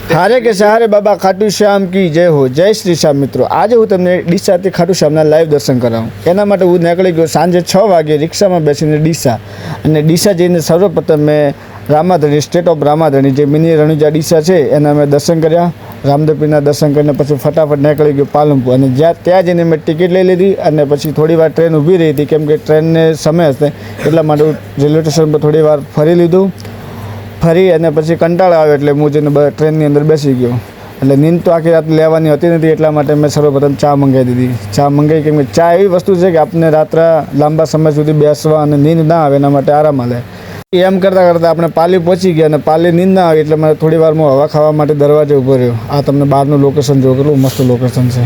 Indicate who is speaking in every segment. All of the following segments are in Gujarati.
Speaker 1: હારે કે સહારે બાબા ખાટુ શ્યામ કી જય હો. જય શ્રી શ્યામ મિત્રો. આજે હું તમને ડીસાથી ખાટુ શ્યામના લાઈવ દર્શન કરાવું. એના માટે હું નીકળી ગયો સાંજે 6 વાગે રિક્ષામાં બેસીને ડીસા. અને ડીસા જઈને સર્વપ્રથમ મેં રામાધણી સ્ટેટ ઓફ રામાધણી જે મિની રણુજા ડીસા છે એના મેં દર્શન કર્યા. રામદેવપીરના દર્શન કરીને પછી ફટાફટ નીકળી ગયો પાલનપુર. અને ત્યાં જઈને મેં ટિકિટ લઈ લીધી અને પછી થોડી વાર ટ્રેન ઊભી રહી હતી કેમ કે ટ્રેનને સમય હશે એટલા માટે હું રેલવે સ્ટેશન પર થોડી વાર ફરી લીધું. ફરી અને પછી કંટાળો આવ્યો એટલે હું જઈને ટ્રેનની અંદર બેસી ગયો. એટલે નીંદ તો આખી રાત લેવાની હતી નથી એટલા માટે મેં સર્વપ્રથમ ચા મંગાવી દીધી. ચા મંગાવી કેમ કે ચા એવી વસ્તુ છે કે આપણે રાત્રે લાંબા સમય સુધી બેસવા અને નીંદ ના આવે એના માટે આરામ મળે. એમ કરતાં કરતાં આપણે પાલી પહોંચી ગયા અને પાલી નીંદ ના આવી એટલે મને થોડી વારમાં હવા ખાવા માટે દરવાજે ઊભો રહ્યો. આ તમને બહારનું લોકેશન જો કેટલું મસ્ત લોકેશન છે.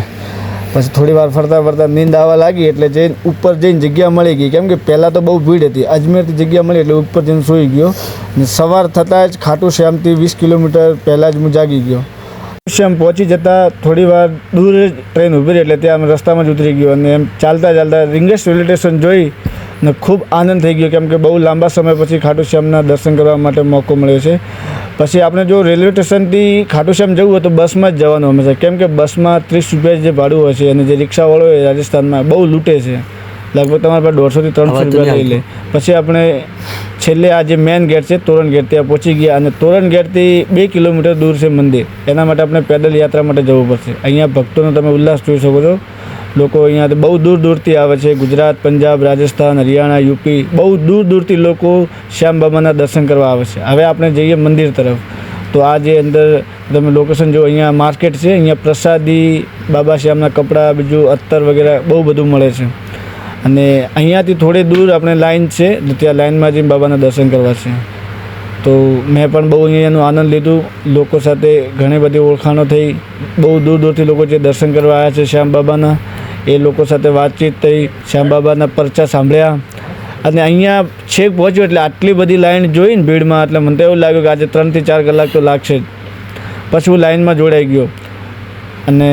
Speaker 1: પછી થોડી વાર ફરતા ફરતા નીંદ આવવા લાગી એટલે જઈને ઉપર જઈને જગ્યા મળી ગઈ કેમ કે પહેલાં તો બહુ ભીડ હતી. અજમેરથી જગ્યા મળી એટલે ઉપર જઈને સૂઈ ગયો. અને સવાર થતાં જ ખાટુ શ્યામથી 20 કિલોમીટર પહેલાં જ હું જાગી ગયો. ખાટુ શ્યામ પહોંચી જતાં થોડી વાર દૂર ટ્રેન ઊભી રહી એટલે ત્યાં રસ્તામાં જ ઉતરી ગયો. અને એમ ચાલતા ચાલતા રીંગેશ રેલવે સ્ટેશન જોઈ ને ખૂબ આનંદ થઈ ગયો કેમ કે બહુ લાંબા સમય પછી ખાટુ શ્યામના દર્શન કરવા માટે મોકો મળ્યો છે. પછી આપણે જો રેલવે સ્ટેશનથી ખાટુ શ્યામ જવું હોય તો બસમાં જ જવાનું હંમેશા કેમ કે બસમાં 30 રૂપિયા જે ભાડું હોય છે અને જે રિક્ષાવાળો હોય રાજસ્થાનમાં બહુ લૂંટે છે. લગભગ તમારા પાસે 150 થી 300 રૂપિયા લઈ લે. પછી આપણે છેલ્લે આ જે મેન ગેટ છે તોરણ ગેટ ત્યાં પહોંચી ગયા. અને તોરણ ગેટથી 2 કિલોમીટર દૂર છે મંદિર. એના માટે આપણે પેદલ યાત્રા માટે જવું પડશે. અહીંયા ભક્તોનો તમે ઉલ્લાસ જોઈ શકો છો. લોકો અહીંયાથી બહુ દૂર દૂરથી આવે છે. ગુજરાત, પંજાબ, રાજસ્થાન, હરિયાણા, યુપી બહુ દૂર દૂરથી લોકો શ્યામ બાબાના દર્શન કરવા આવે છે. હવે આપણે જઈએ મંદિર તરફ. તો આ જે અંદર તમે લોકેશન જો અહીંયા માર્કેટ છે. અહીંયા પ્રસાદી બાબા શ્યામના કપડાં બીજું અત્તર વગેરે બહુ બધું મળે છે. અને અહીંયાથી થોડી દૂર આપણે લાઈન છે ત્યાં લાઈનમાં જઈને બાબાના દર્શન કરવા છે. તો મેં પણ બહુ અહીંયાનો આનંદ લીધું. લોકો સાથે ઘણી બધી ઓળખાણો થઈ. બહુ દૂર દૂરથી લોકો જે દર્શન કરવા આવ્યા છે શ્યામ બાબાના એ લોકો સાથે વાતચીત થઈ. શ્યામ બાબાના પરચા સાંભળ્યા. અને અહીંયા છેક પહોંચ્યો એટલે આટલી બધી લાઈન જોઈને ભીડમાં એટલે મને તો એવું લાગ્યું કે આજે 3 થી 4 કલાક તો લાગશે જ. પછી હું લાઈનમાં જોડાઈ ગયો. અને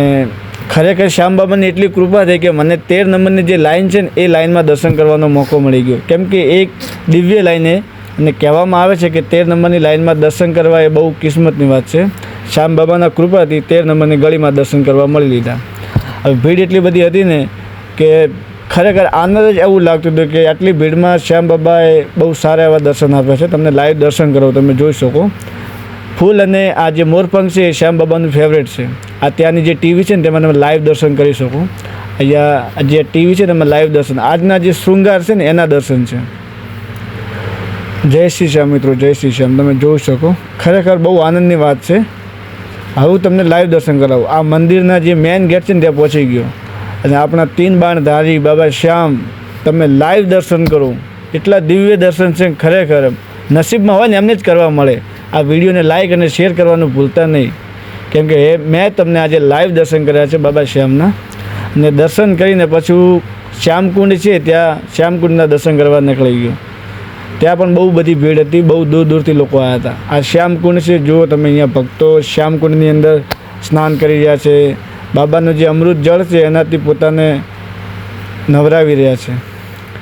Speaker 1: ખરેખર શ્યામ બાબાની એટલી કૃપા થઈ કે મને 13 નંબરની જે લાઈન છે ને એ લાઈનમાં દર્શન કરવાનો મોકો મળી ગયો કેમ કે એક દિવ્ય લાઈને અને કહેવામાં આવે છે કે 13 નંબરની લાઈનમાં દર્શન કરવા એ બહુ કિસ્મતની વાત છે. શ્યામ બાબાના કૃપાથી 13 નંબરની ગળીમાં દર્શન કરવા મળી લીધા. હવે ભીડ એટલી બધી હતી ને કે ખરેખર આનંદ જ એવું લાગતું હતું કે આટલી ભીડમાં શ્યામ બાબાએ બહુ સારા એવા દર્શન આપ્યા છે. તમને લાઈવ દર્શન કરો તમે જોઈ શકો. ફૂલ અને આ જે મોરપંખ છે એ શ્યામ બાબાનું ફેવરેટ છે. આ ત્યાંની જે ટીવી છે ને તેમાં તમે લાઈવ દર્શન કરી શકો. અહીંયા જે ટીવી છે તેમાં લાઈવ દર્શન આજના જે શૃંગાર છે ને એના દર્શન છે. જય શ્રી શ્યામ મિત્રો, જય શ્રી શ્યામ. તમે જોઈ શકો ખરેખર બહુ આનંદની વાત છે. હવે હું તમને લાઈવ દર્શન કરાવું. આ મંદિરના જે મેન ગેટ છે ને ત્યાં પહોંચી ગયો. અને આપણા 3 બાણધારી બાબા શ્યામ તમે લાઈવ દર્શન કરો. એટલા દિવ્ય દર્શન છે ખરેખર નસીબમાં હોય ને એમને જ કરવા મળે. આ વિડીયોને લાઈક અને શેર કરવાનું ભૂલતા નહીં કેમ કે મેં તમને આજે લાઈવ દર્શન કર્યા છે બાબા શ્યામના. અને દર્શન કરીને પછી શ્યામકુંડ છે ત્યાં શ્યામકુંડના દર્શન કરવા નીકળી ગયો. ત્યાં પણ બહુ બધી ભીડ હતી. બહુ દૂર દૂરથી લોકો આવ્યા હતા. આ શ્યામકુંડ છે જુઓ તમે. અહીંયા ભક્તો શ્યામકુંડની અંદર સ્નાન કરી રહ્યા છે. બાબાનું જે અમૃત જળ છે એનાથી પોતાને નવરાવી રહ્યા છે.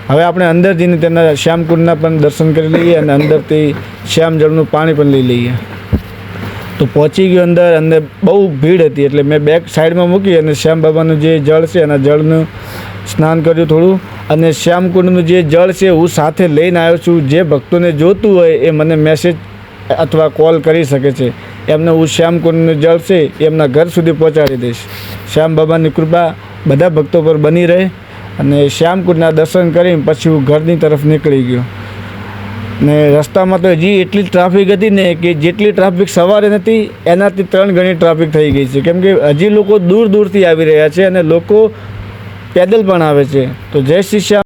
Speaker 1: હવે આપણે અંદર જઈને તેના શ્યામકુંડના પણ દર્શન કરી લઈએ અને અંદરથી શ્યામ જળનું પાણી પણ લઈ લઈએ. તો પહોંચી ગયો અંદર. અંદર બહુ ભીડ હતી એટલે મેં બેક સાઈડમાં મૂકી અને શ્યામ બાબાનું જે જળ છે એના જળનું સ્નાન કર્યું થોડું. અને શ્યામકુંડનું જે જળ છે હું સાથે લઈને આવ્યો છું. જે ભક્તોને જોતું હોય એ મને મેસેજ અથવા કોલ કરી શકે છે. એમને હું શ્યામકુંડનું જળ છે એમના ઘર સુધી પહોંચાડી દઈશ. શ્યામ બાબાની કૃપા બધા ભક્તો પર બની રહે. અને શ્યામકુંડના દર્શન કરીને પછી હું ઘરની તરફ નીકળી ગયો. ને રસ્તામાં તો હજી એટલી ટ્રાફિક હતી ને કે જેટલી ટ્રાફિક સવારે નથી એનાથી 3 ગણી ટ્રાફિક થઈ ગઈ છે કેમ કે હજી લોકો દૂર દૂરથી આવી રહ્યા છે અને લોકો પેદલ પણ આવે છે. તો જય શ્રી શ્યામ.